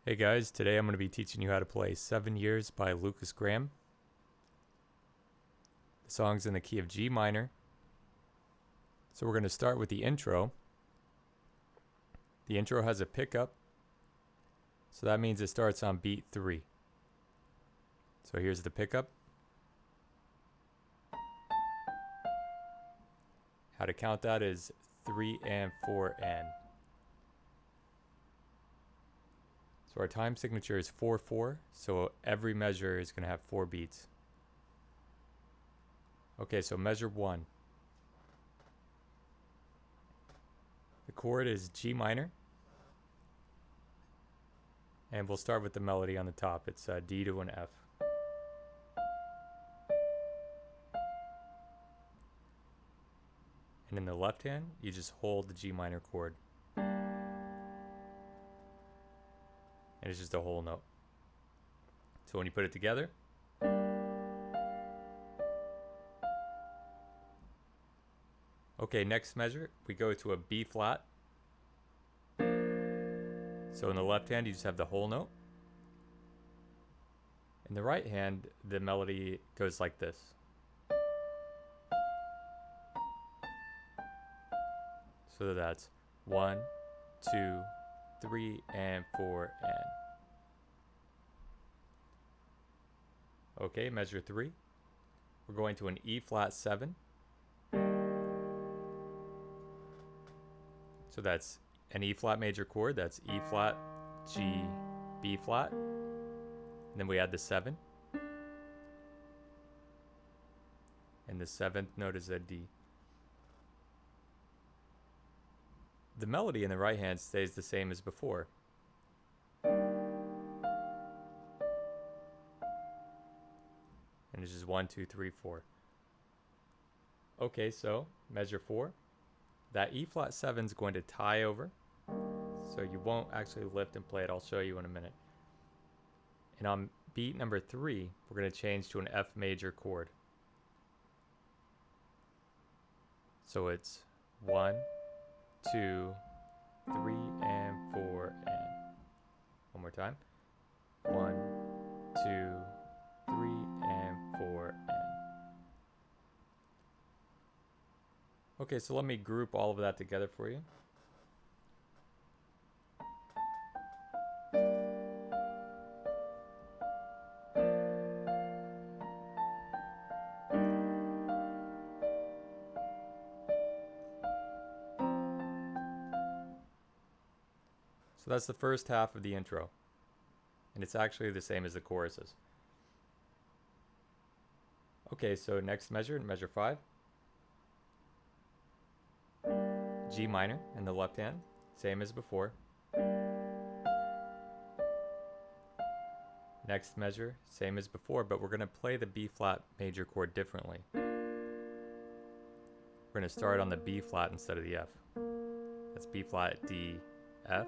Hey guys, today I'm going to be teaching you how to play 7 Years by Lukas Graham. The song's in the key of G minor. So we're going to start with the intro. The intro has a pickup, so that means it starts on beat 3. So here's the pickup. How to count that is 3 and 4 and. So our time signature is 4/4, so every measure is going to have 4 beats. Okay, so measure 1. The chord is G minor, and we'll start with the melody on the top. It's D to an F. And in the left hand, you just hold the G minor chord. And it's just a whole note. So when you put it together, okay, next measure, we go to a B flat. So in the left hand, you just have the whole note. In the right hand, the melody goes like this. So that's 1, 2, 3, and 4, and. Okay, measure 3. We're going to an E flat 7. So that's an E flat major chord. That's E flat, G, B flat. And then we add the 7. And the 7th note is a D. The melody in the right hand stays the same as before. And it's just 1, 2, 3, 4. Okay, so measure 4. That E flat 7 is going to tie over. So you won't actually lift and play it. I'll show you in a minute. And on beat number 3, we're going to change to an F major chord. So it's 1, 2, 3, and 4, and. One more time. 1, 2, 3, and 4, and. Okay, so let me group all of that together for you. So that's the first half of the intro. And it's actually the same as the choruses. Okay, so next measure, measure 5. G minor in the left hand, same as before. Next measure, same as before, but we're going to play the B flat major chord differently. We're going to start on the B flat instead of the F. That's B flat, D, F.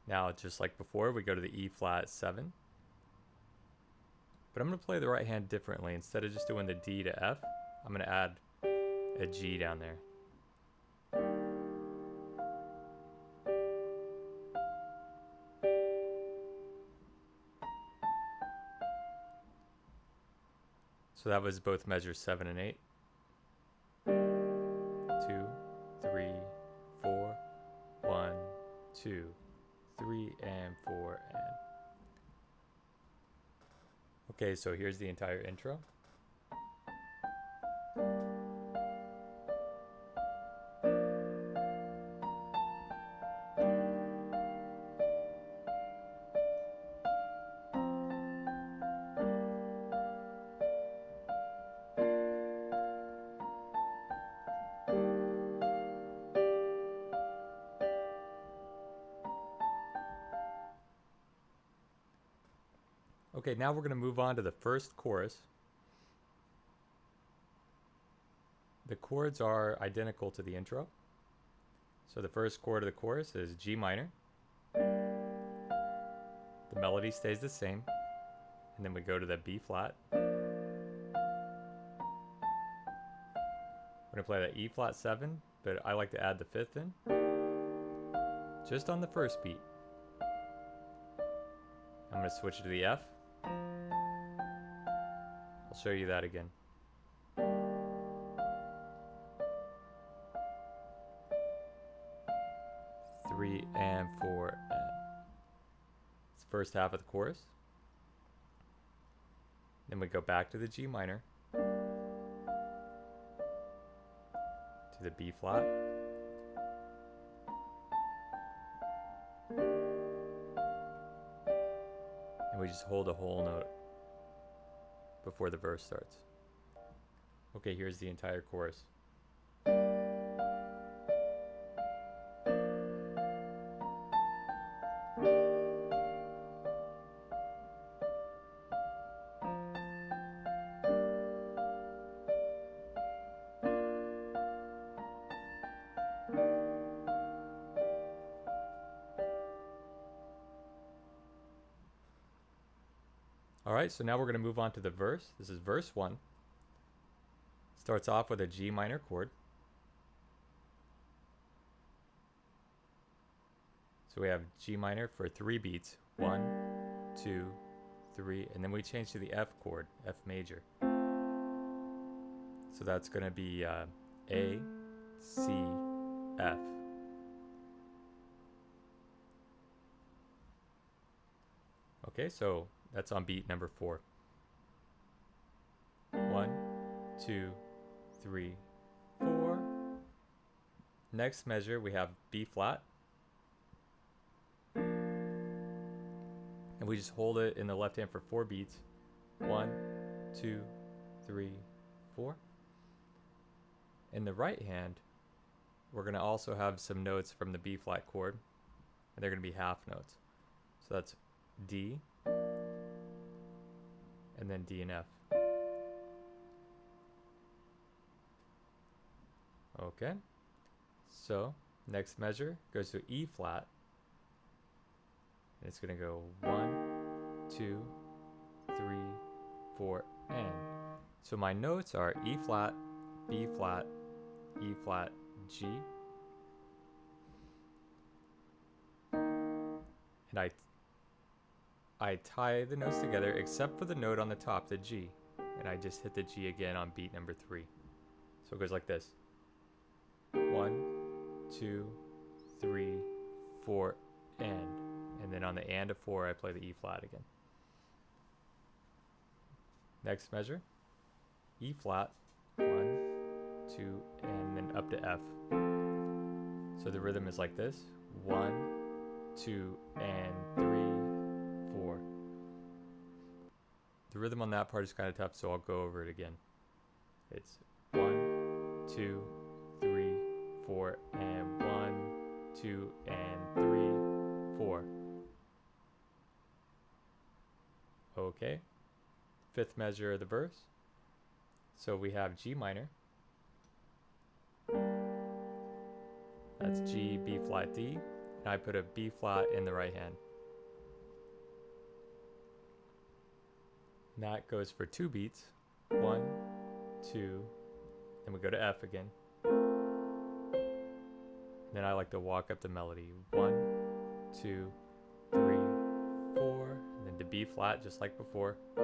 Now, just like before, we go to the E flat 7. But I'm going to play the right hand differently. Instead of just doing the D to F, I'm going to add a G down there. So that was both measures 7 and 8. 2, 3, 4, 1, 2, 3, and 4, and. Okay, so here's the entire intro. Okay, now we're going to move on to the first chorus. The chords are identical to the intro. So the first chord of the chorus is G minor. The melody stays the same. And then we go to the B flat. We're gonna play that E flat 7, but I like to add the 5th in, just on the first beat. I'm gonna switch it to the F. I'll show you that again. 3 and 4 and. It's the first half of the chorus. Then we go back to the G minor, to the B flat, and we just hold a whole note before the verse starts. Okay, here's the entire chorus. Alright, so now we're going to move on to the verse. This is verse 1. Starts off with a G minor chord. So we have G minor for 3 beats. 1, 2, 3, and then we change to the F chord, F major. So that's going to be A, C, F. Okay, so that's on beat number 4. 1, 2, 3, 4. Next measure, we have B flat. And we just hold it in the left hand for 4 beats. 1, 2, 3, 4. In the right hand, we're going to also have some notes from the B flat chord. And they're going to be half notes. So that's D, and then D and F. Okay, so next measure goes to E flat. And it's going to go 1, 2, 3, 4, and. So my notes are E flat, B flat, E flat, G. And I tie the notes together except for the note on the top, the G. And I just hit the G again on beat number 3. So it goes like this. 1, 2, 3, 4, and. And then on the and of 4, I play the E flat again. Next measure. E flat. 1, 2, and then up to F. So the rhythm is like this. 1, 2, and 3, 4. The rhythm on that part is kind of tough, so I'll go over it again. It's 1, 2, 3, 4, and 1, 2, and 3, 4. Okay. 5th measure of the verse. So we have G minor. That's G, B flat, D. And I put a B flat in the right hand. And that goes for 2 beats. 1, 2, then we go to F again. And then I like to walk up the melody. 1, 2, 3, 4, and then to B flat just like before. I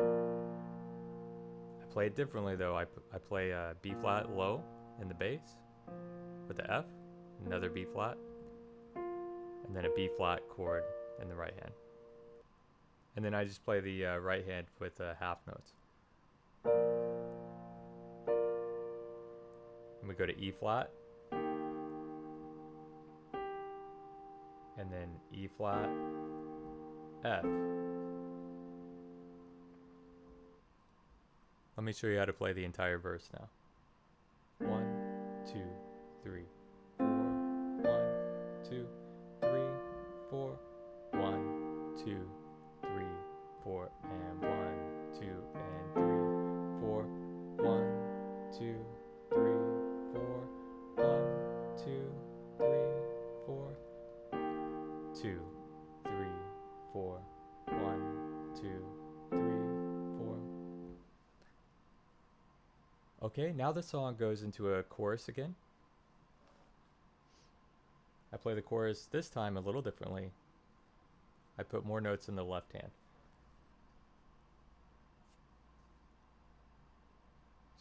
play it differently though. I play B flat low in the bass with the F, another B flat, and then a B flat chord in the right hand. And then I just play the right hand with half notes. And we go to E flat, and then E flat, F. Let me show you how to play the entire verse now. 1, 2, 3, 4. 1, 2, 3, 4. 1, 2, 3, 4, and 1, 2, and 3, 4. 1, 2, 3, 4. 1, 2, 3, 4. 2, 3, 4. 1, 2, 3, 4. Okay, now the song goes into a chorus again. I play the chorus this time a little differently. I put more notes in the left hand.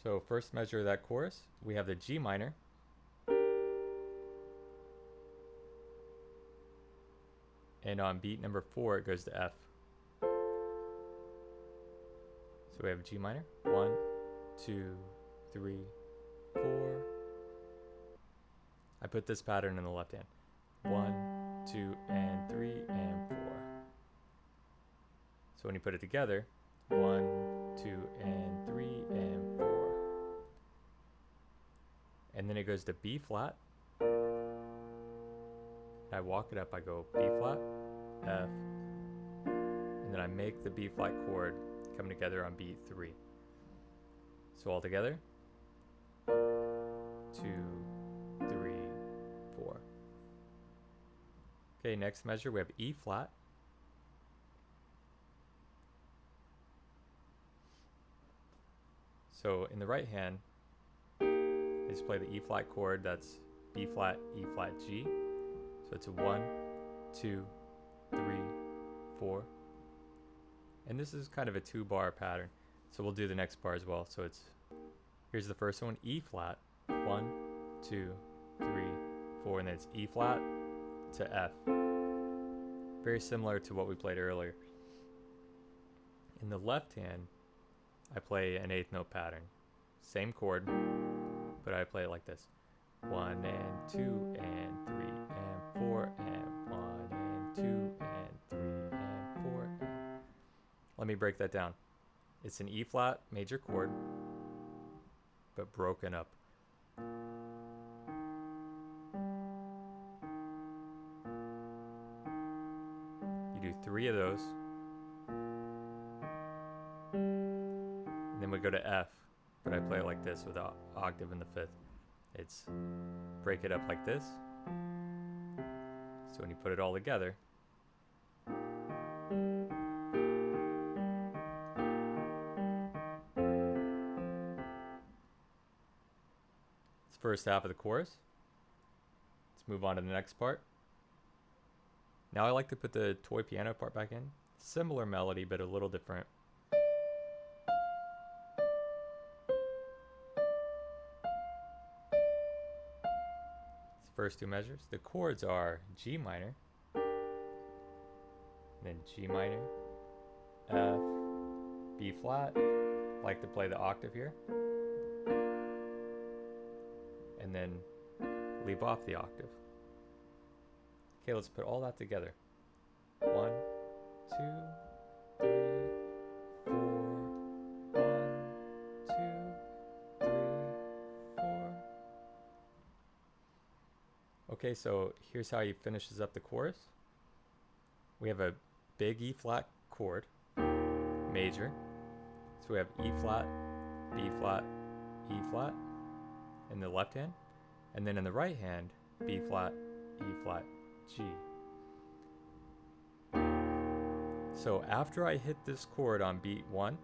So first measure of that chorus, we have the G minor. And on beat number 4, it goes to F. So we have G minor, 1, 2, 3, 4. I put this pattern in the left hand. 1, 2, and 3, and 4. So when you put it together, 1, 2, and 3, and 4. And then it goes to B flat. I walk it up, I go B flat, F, and then I make the B flat chord come together on beat 3. So all together, 2, 3, 4. Okay, next measure we have E flat. So in the right hand, I just play the E flat chord, that's B flat, E flat, G. So it's a 1, 2, 3, 4. And this is kind of a 2-bar pattern. So we'll do the next bar as well. So it's, here's the first one, E flat, 1, 2, 3, 4, and then it's E flat to F. Very similar to what we played earlier. In the left hand, I play an 8th note pattern. Same chord, but I play it like this. 1 and 2 and 3 and 4 and 1 and 2 and 3 and 4 and... Let me break that down. It's an E flat major chord, but broken up. You do 3 of those. And then we go to F, but I play it like this with an octave in the 5th. It's break it up like this. So when you put it all together, it's the first half of the chorus. Let's move on to the next part. Now I like to put the toy piano part back in. Similar melody, but a little different. First 2 measures. The chords are G minor, then G minor, F, B flat. Like to play the octave here, and then leave off the octave. Okay, let's put all that together. 1, 2, 3, 4. 1, 2, 3, 4. Okay, so here's how he finishes up the chorus. We have a big E flat chord, major. So we have E flat, B flat, E flat in the left hand. And then in the right hand, B flat, E flat, G. So after I hit this chord on beat 1,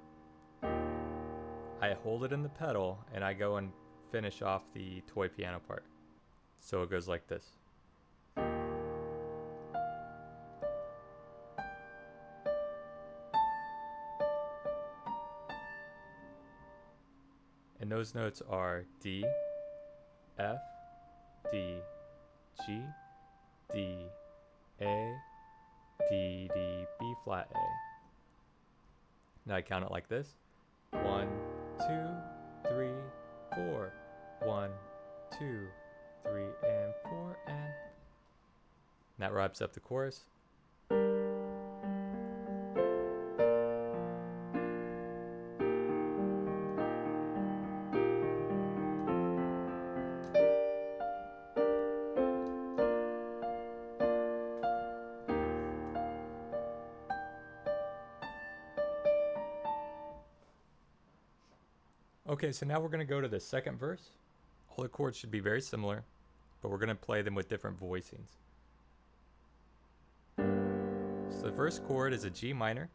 I hold it in the pedal and I go and finish off the toy piano part. So it goes like this. And those notes are D, F, D, G, D, A, D, D, B flat, A. Now I count it like this. 1, 2, 3, 4. 1, 2, 3, and 4, and that wraps up the chorus. Okay, so now we're going to go to the second verse. All the chords should be very similar, but we're going to play them with different voicings. So the first chord is a G minor.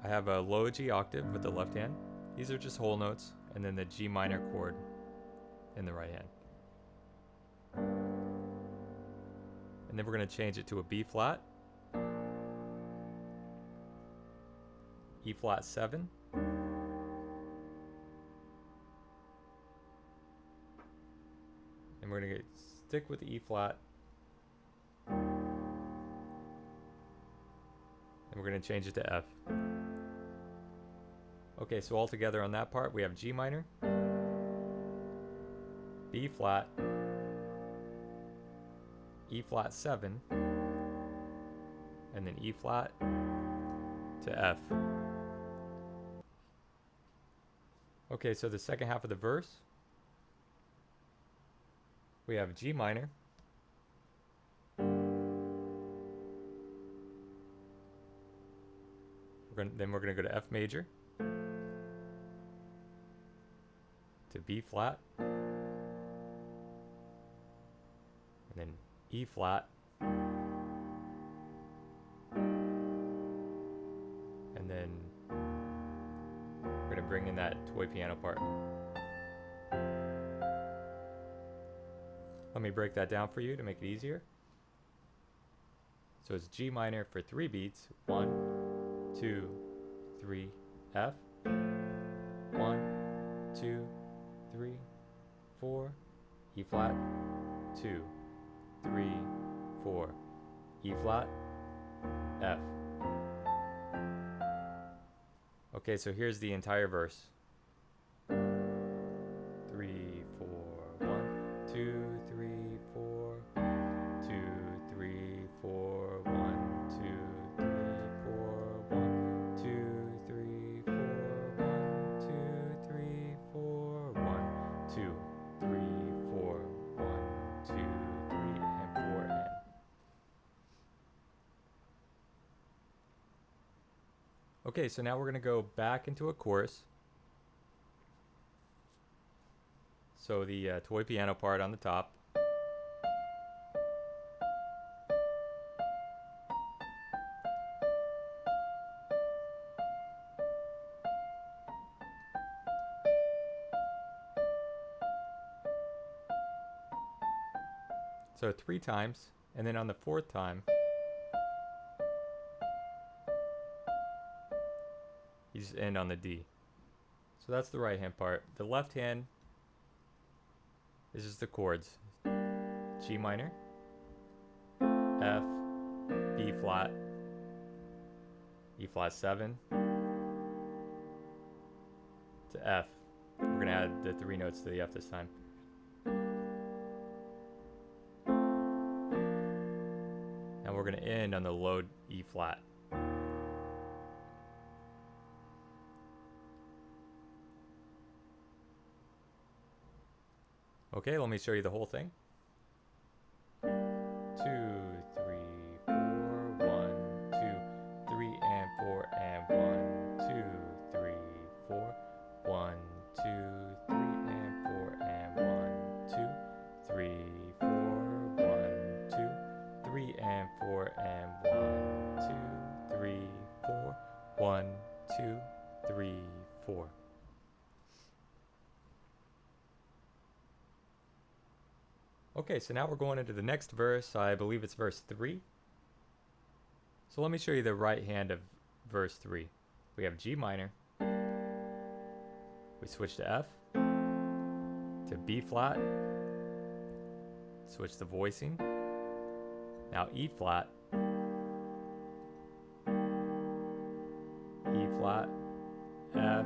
I have a low G octave with the left hand. These are just whole notes, and then the G minor chord in the right hand. And then we're going to change it to a B flat, E flat 7, and we're going to stick with the E flat, and we're going to change it to F. Okay, so all together on that part we have G minor, B flat, E flat 7, and then E flat to F. Okay, so the second half of the verse, we have G minor, then we're going to go to F major, to B flat, and then E flat, and then we're going to bring in that toy piano part. Let me break that down for you to make it easier. So it's G minor for 3 beats. 1, 2, 3, F. 1, 2, 3, 4, E flat, 2, 3, 4, E flat, F. Okay, so here's the entire verse. 3, 4, 1, 2, 3, 4, 2, 3, 4, 1, 2, 3, 4, 1, 2, 3, 4, 1, 2, 3, 4, 1, 2, 3, 4, 1, 2, 3, and 4 and. Okay, so now we're going to go back into a chorus. So the toy piano part on the top. So 3 times, and then on the 4th time, you just end on the D. So that's the right hand part. The left hand is just the chords. G minor, F, B flat, E flat 7, to F. We're going to add the 3 notes to the F this time. And we're going to end on the low E flat. Okay, let me show you the whole thing. 2, 3, 4, 1, 2, 3 and 4 and 1, 2, 3, 4, 1, 2, 3 and 4 and 1, 2, 3, 4, 1, 2, 3 and 4 and 1, 2, 3, 4, 1, 2, 3, 4. Okay, so now we're going into the next verse. I believe it's verse 3. So let me show you the right hand of verse 3. We have G minor. We switch to F. To B flat. Switch the voicing. Now E flat. E flat. F.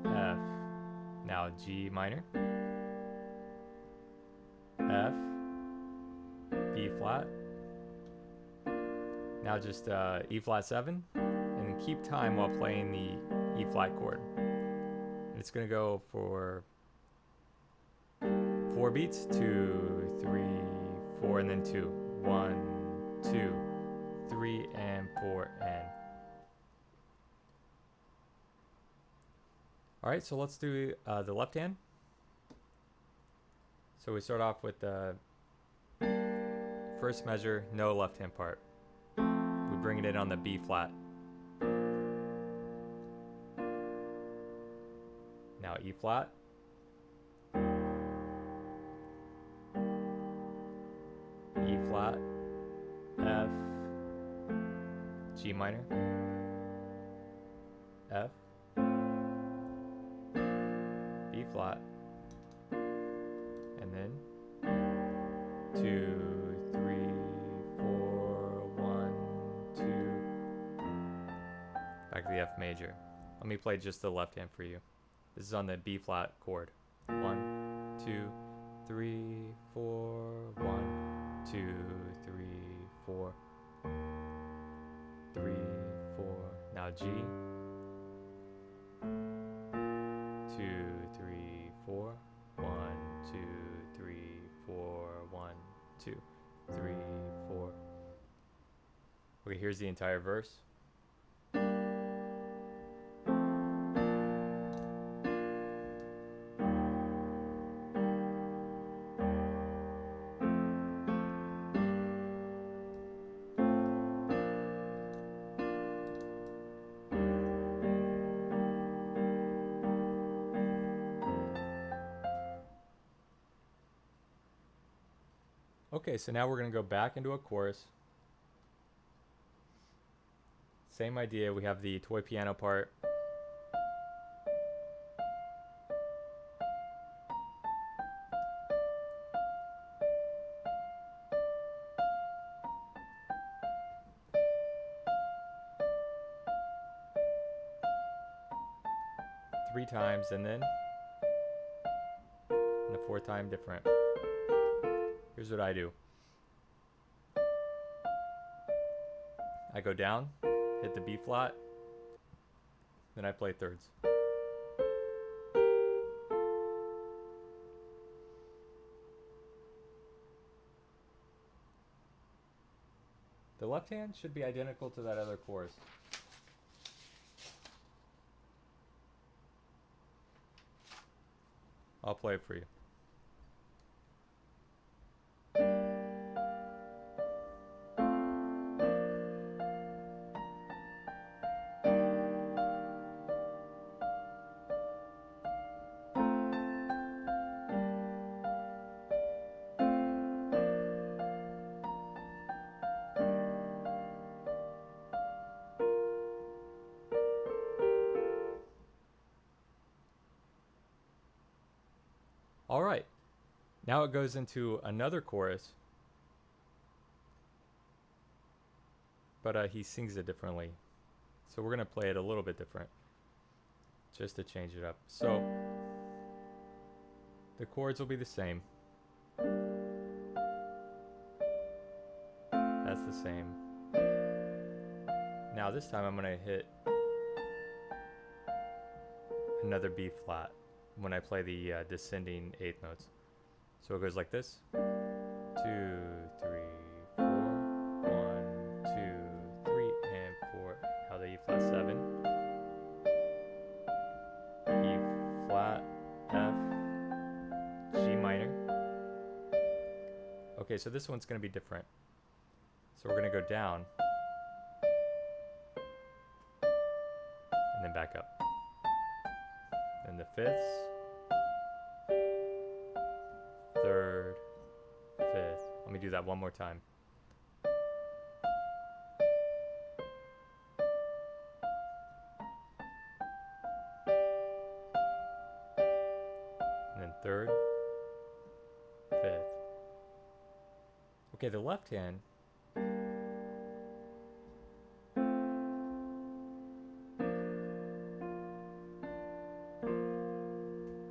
F. Now G minor. F, B flat. Now just E flat 7, and then keep time while playing the E flat chord. And it's going to go for 4 beats, 2, 3, 4, and then 2. 1, 2, 3, and 4, and. All right, so let's do the left hand. So we start off with the first measure, no left hand part. We bring it in on the B flat. Now E flat. E flat, F, G minor, F, B flat, and then 2, 3, 4, 1, 2. Back to the F major. Let me play just the left hand for you. This is on the B flat chord. 1, 2, 3, 4, 1. 2, 3, 4, 3, 4. Now G. 2, 3, 4. 1, 2, 3, 4. 1, 2, 3, 4. Okay, here's the entire verse. Okay, so now we're going to go back into a chorus. Same idea, we have the toy piano part. Three times, and then the fourth time different. Here's what I do. I go down, hit the B flat, then I play thirds. The left hand should be identical to that other chorus. I'll play it for you. All right, now it goes into another chorus, but he sings it differently. So we're gonna play it a little bit different, just to change it up. So the chords will be the same. That's the same. Now this time I'm gonna hit another B flat when I play the descending eighth notes. So it goes like this. 2, 3, 4, 1, 2, 3, and 4. Now the E flat 7. E flat, F, G minor. Okay, so this one's gonna be different. So we're gonna go down and then back up. Then the fifths, third, fifth. Let me do that one more time. And then third, fifth. Okay, the left hand.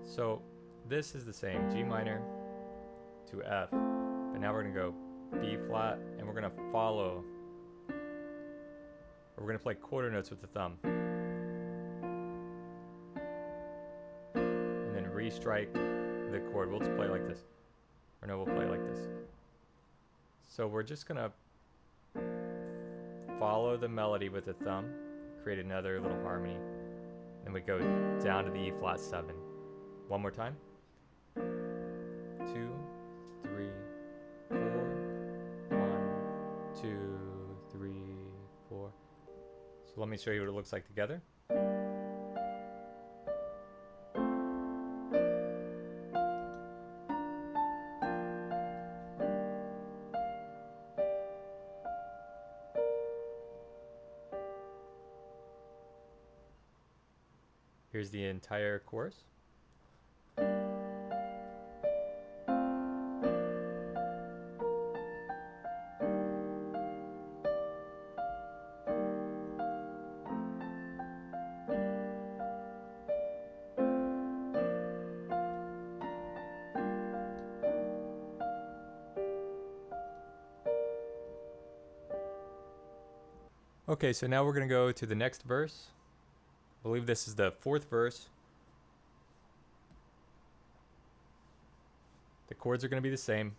So this is the same, G minor to F, but now we're gonna go B flat, and we're gonna follow, or we're gonna play quarter notes with the thumb. And then restrike the chord. We'll just play it like this. Or no, we'll play it like this. So we're just gonna follow the melody with the thumb, create another little harmony, then we go down to the E flat 7. One more time. 2, 3, 4, 1, 2, 3, 4. So let me show you what it looks like together. Here's the entire chorus. Okay, so now we're going to go to the next verse. I believe this is the fourth verse. The chords are going to be the same.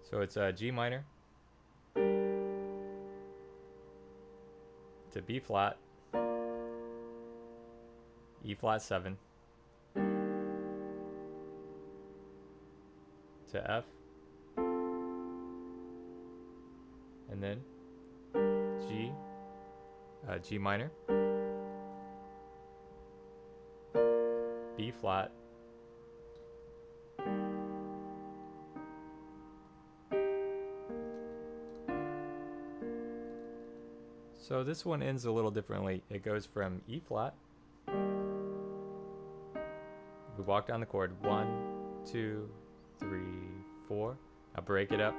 So it's G minor to B flat, E flat 7 to F, and then G minor, B flat, so this one ends a little differently. It goes from E flat. We walk down the chord 1, 2, 3, 4. Now break it up.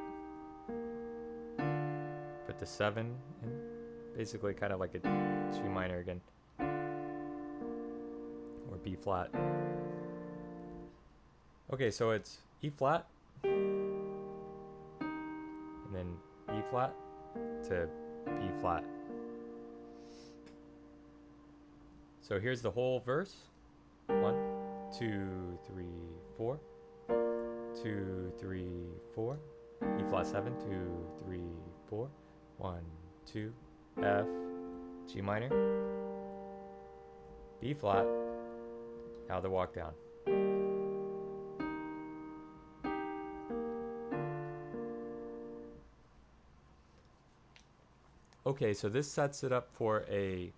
Put the 7 in. Basically kind of like a G minor again. Or B flat. Okay, so it's E flat. And then E flat to B flat. So here's the whole verse. 1, 2, 3, 4. 2, 3, 4. E flat 7, 2, 3, 4. 1, 2, F, G minor, B flat. Now the walk down. Okay, so this sets it up for I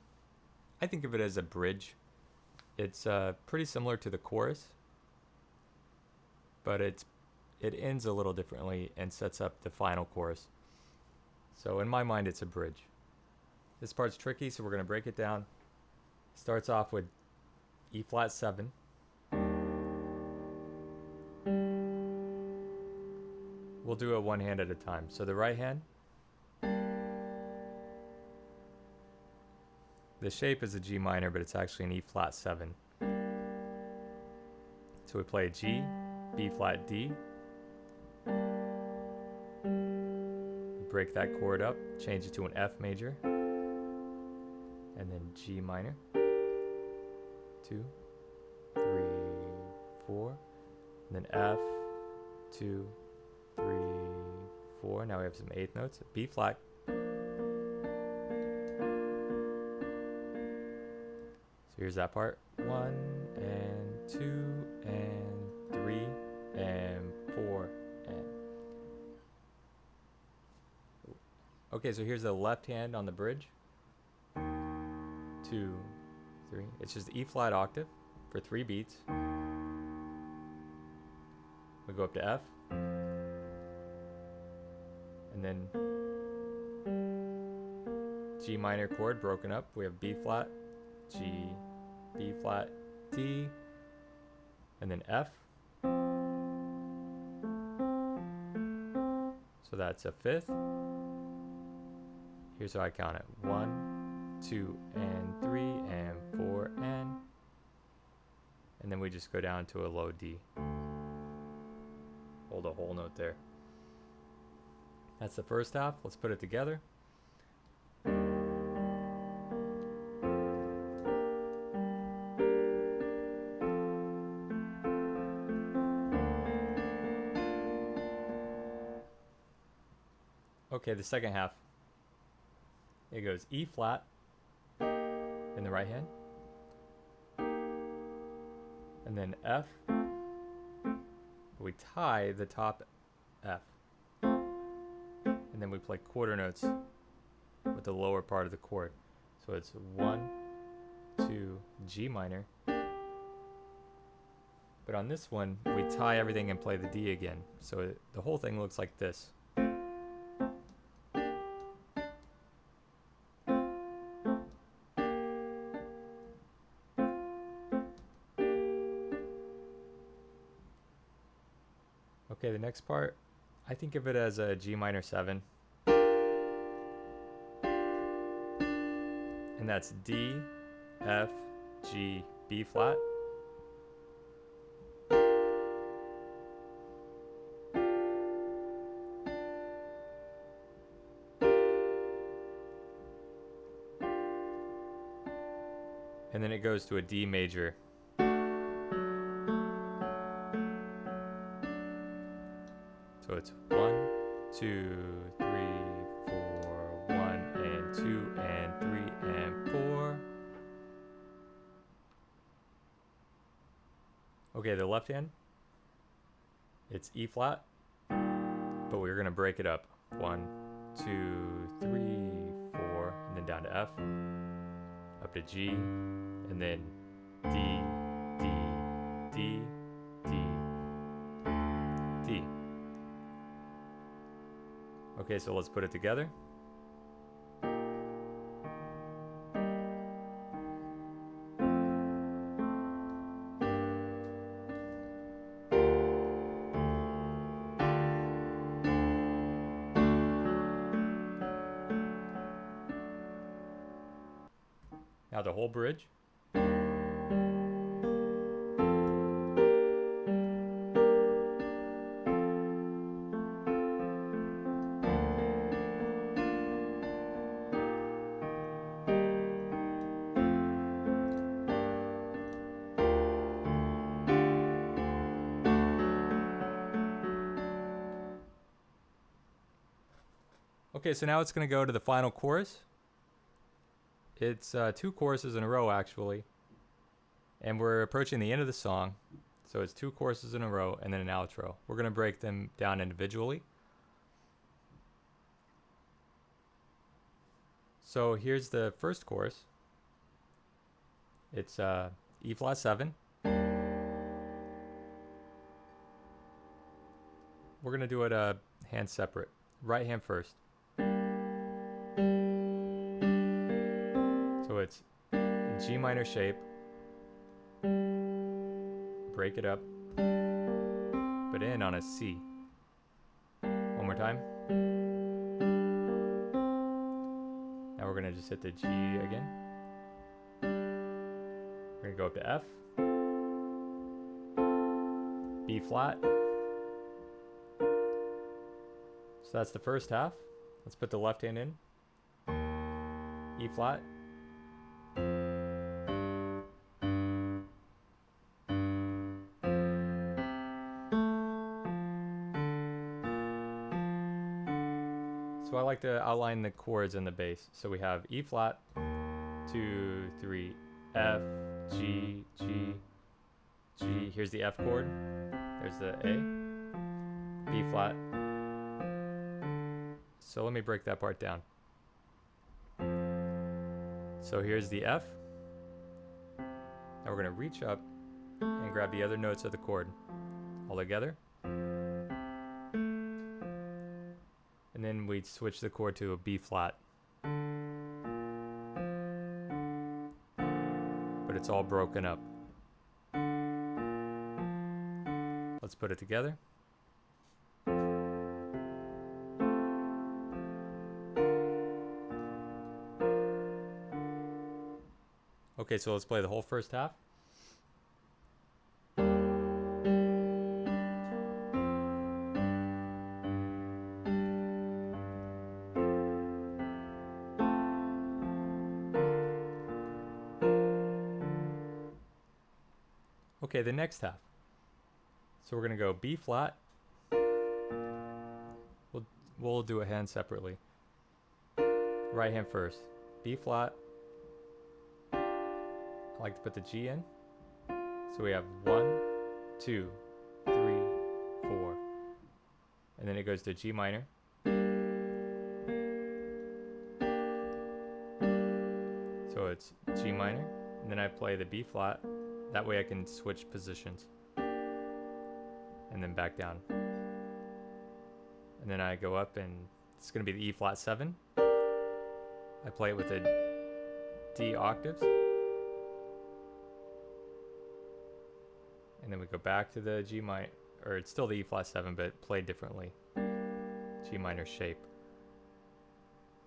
think of it as a bridge. It's pretty similar to the chorus, but it ends a little differently and sets up the final chorus. So in my mind, it's a bridge. This part's tricky, so we're going to break it down. Starts off with E flat 7. We'll do it one hand at a time. So the right hand, the shape is a G minor, but it's actually an E flat 7. So we play G, B flat D. Break that chord up, change it to an F major, and then G minor, 2, 3, 4, and then F, 2, 3, 4. Now we have some eighth notes. B flat. So here's that part. 1 and 2 and 3 and 4 and. Okay, so here's the left hand on the bridge. 2, 3. It's just E flat octave for 3 beats. We go up to F. And then G minor chord broken up. We have B flat, G, B flat, D, and then F. So that's a fifth. Here's how I count it. 1, 2, and 3, and 4, and then we just go down to a low D. Hold a whole note there. That's the first half. Let's put it together. Okay, the second half. It goes E flat in the right hand, and then F. We tie the top F, and then we play quarter notes with the lower part of the chord. So it's 1, 2, G minor. But on this one, we tie everything and play the D again. So the whole thing looks like this. Okay, the next part, I think of it as a G minor 7. And that's D, F, G, B flat. And then it goes to a D major. So it's 1, 2, 3, 4, 1 and 2 and 3 and 4. Okay, the left hand, it's E flat, but we're gonna break it up. 1, 2, 3, 4, and then down to F, up to G, and then D, D, D, D, D. Okay, so let's put it together. Now the whole bridge. Okay, so now it's going to go to the final chorus. It's 2 choruses in a row, actually. And we're approaching the end of the song. So it's 2 choruses in a row and then an outro. We're going to break them down individually. So here's the first chorus. It's E flat 7. We're going to do it hand separate. Right hand first. So it's G minor shape, break it up, but in on a C. One more time. Now we're gonna just hit the G again. We're gonna go up to F, B flat. So that's the first half. Let's put the left hand in. E flat. So I like to outline the chords in the bass. So we have E flat, 2, 3, F, G, G, G. Here's the F chord. There's the A, B flat. So let me break that part down. So here's the F. Now we're gonna reach up and grab the other notes of the chord all together. And then we'd switch the chord to a B flat. But it's all broken up. Let's put it together. Okay, so let's play the whole first half. Okay, the next half. So we're gonna go B flat. We'll do a hand separately. Right hand first. B flat. I like to put the G in. So we have 1, 2, 3, 4. And then it goes to G minor. So it's G minor. And then I play the B flat. That way I can switch positions. And then back down. And then I go up and it's going to be the E flat 7. I play it with the D octaves. And then we go back to the G minor, or it's still the E flat 7, but played differently. G minor shape.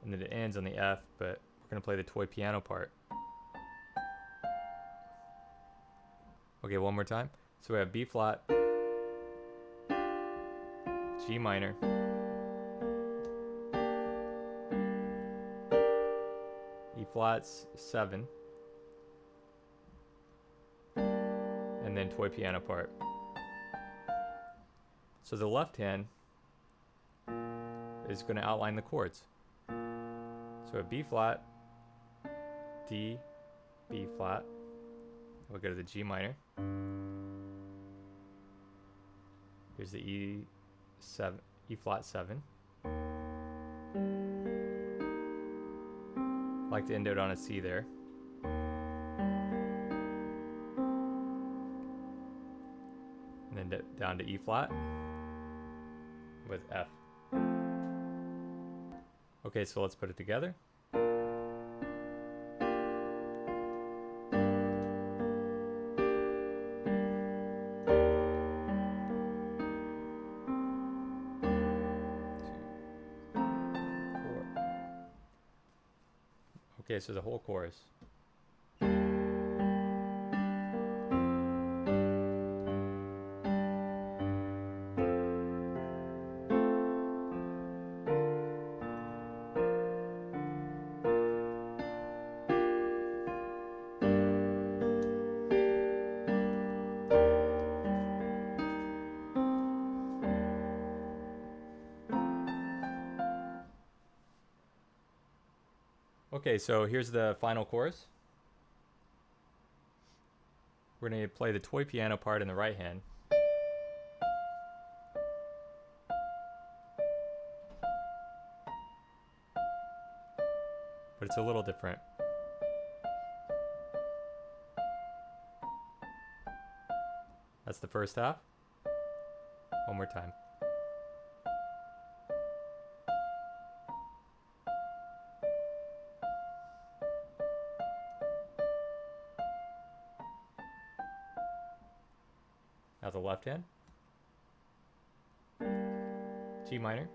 And then it ends on the F, but we're going to play the toy piano part. Okay, one more time. So we have B flat, G minor, E flat's 7, and then toy piano part. So the left hand is going to outline the chords. So a B flat, D, B flat. We'll go to the G minor. Here's the E flat 7. Like to end it on a C there. And then down to E flat with F. Okay, so let's put it together. Okay, so the whole chorus. Okay, so here's the final chorus. We're going to play the toy piano part in the right hand. But it's a little different. That's the first half. One more time. Now the left hand. G minor,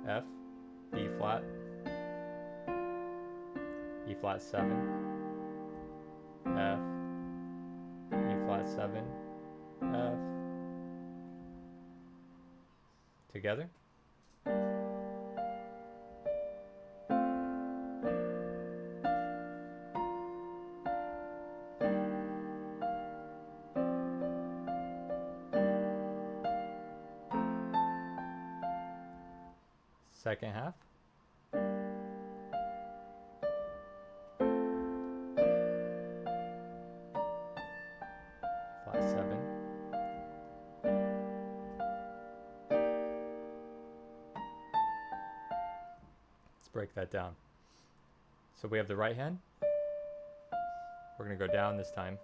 F, B flat, E flat 7, F, E flat 7, F. Together. Second half. Flat 7. Let's break that down. So we have the right hand. We're going to go down this time.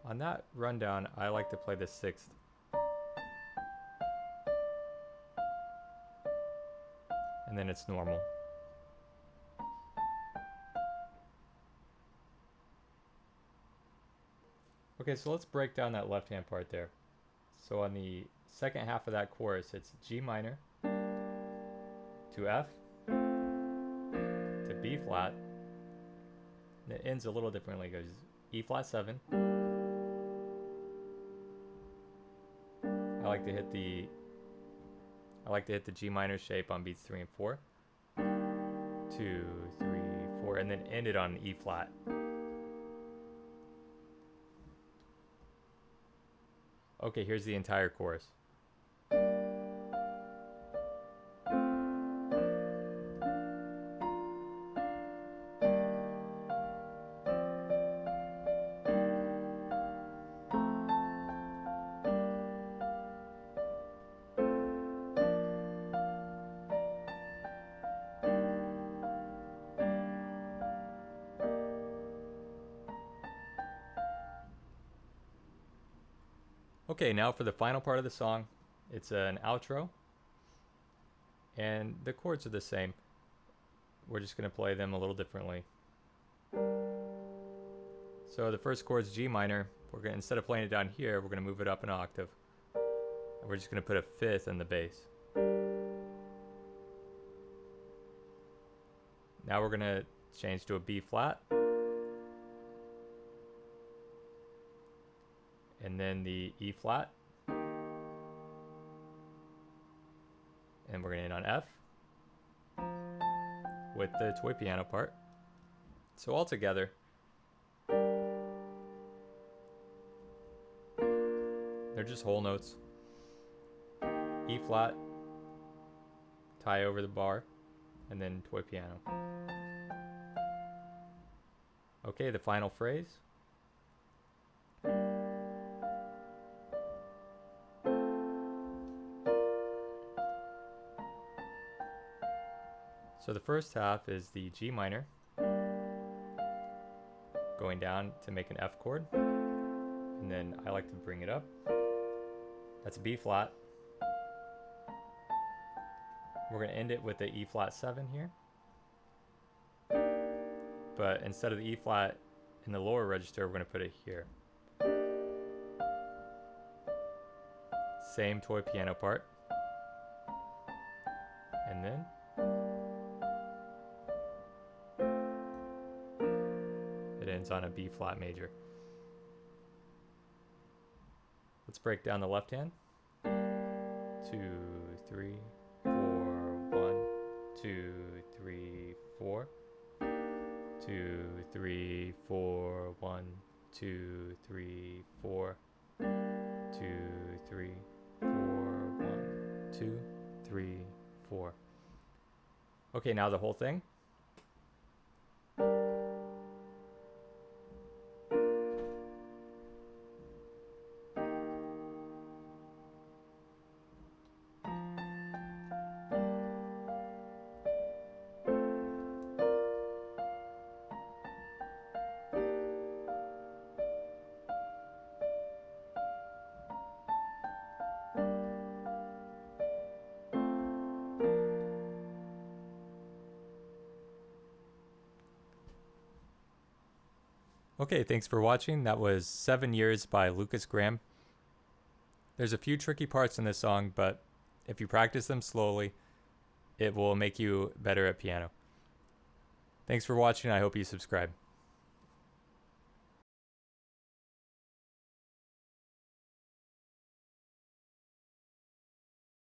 On that rundown, I like to play the 6th. And then it's normal. Okay, so let's break down that left hand part there. So on the second half of that chorus, it's G minor to F to B flat. And it ends a little differently. It goes E flat 7. I like to hit the G minor shape on beats 3 and 4. 2, 3, 4, and then end it on E flat. Okay, here's the entire chorus. Okay, now for the final part of the song. It's an outro, and the chords are the same. We're just going to play them a little differently. So the first chord is G minor. We're gonna, instead of playing it down here, we're gonna move it up an octave. And we're just gonna put a fifth in the bass. Now we're gonna change to a B flat. And then the E flat. And we're gonna end on F with the toy piano part. So all together, they're just whole notes. E flat, tie over the bar, and then toy piano. Okay, the final phrase. So the first half is the G minor, going down to make an F chord, and then I like to bring it up. That's a B flat. We're going to end it with the E flat 7 here, but instead of the E flat in the lower register, we're going to put it here. Same toy piano part, and then it ends on a B flat major. Let's break down the left hand. 2, 3, 4, 1, 2, 3, 4. 2, 3, 4, 1, 2, 3, 4. 2, 3, 4, 1, 2, 3, 4. Okay, now the whole thing. Okay, thanks for watching. That was 7 Years by Lukas Graham. There's a few tricky parts in this song, but if you practice them slowly, it will make you better at piano. Thanks for watching. I hope you subscribe.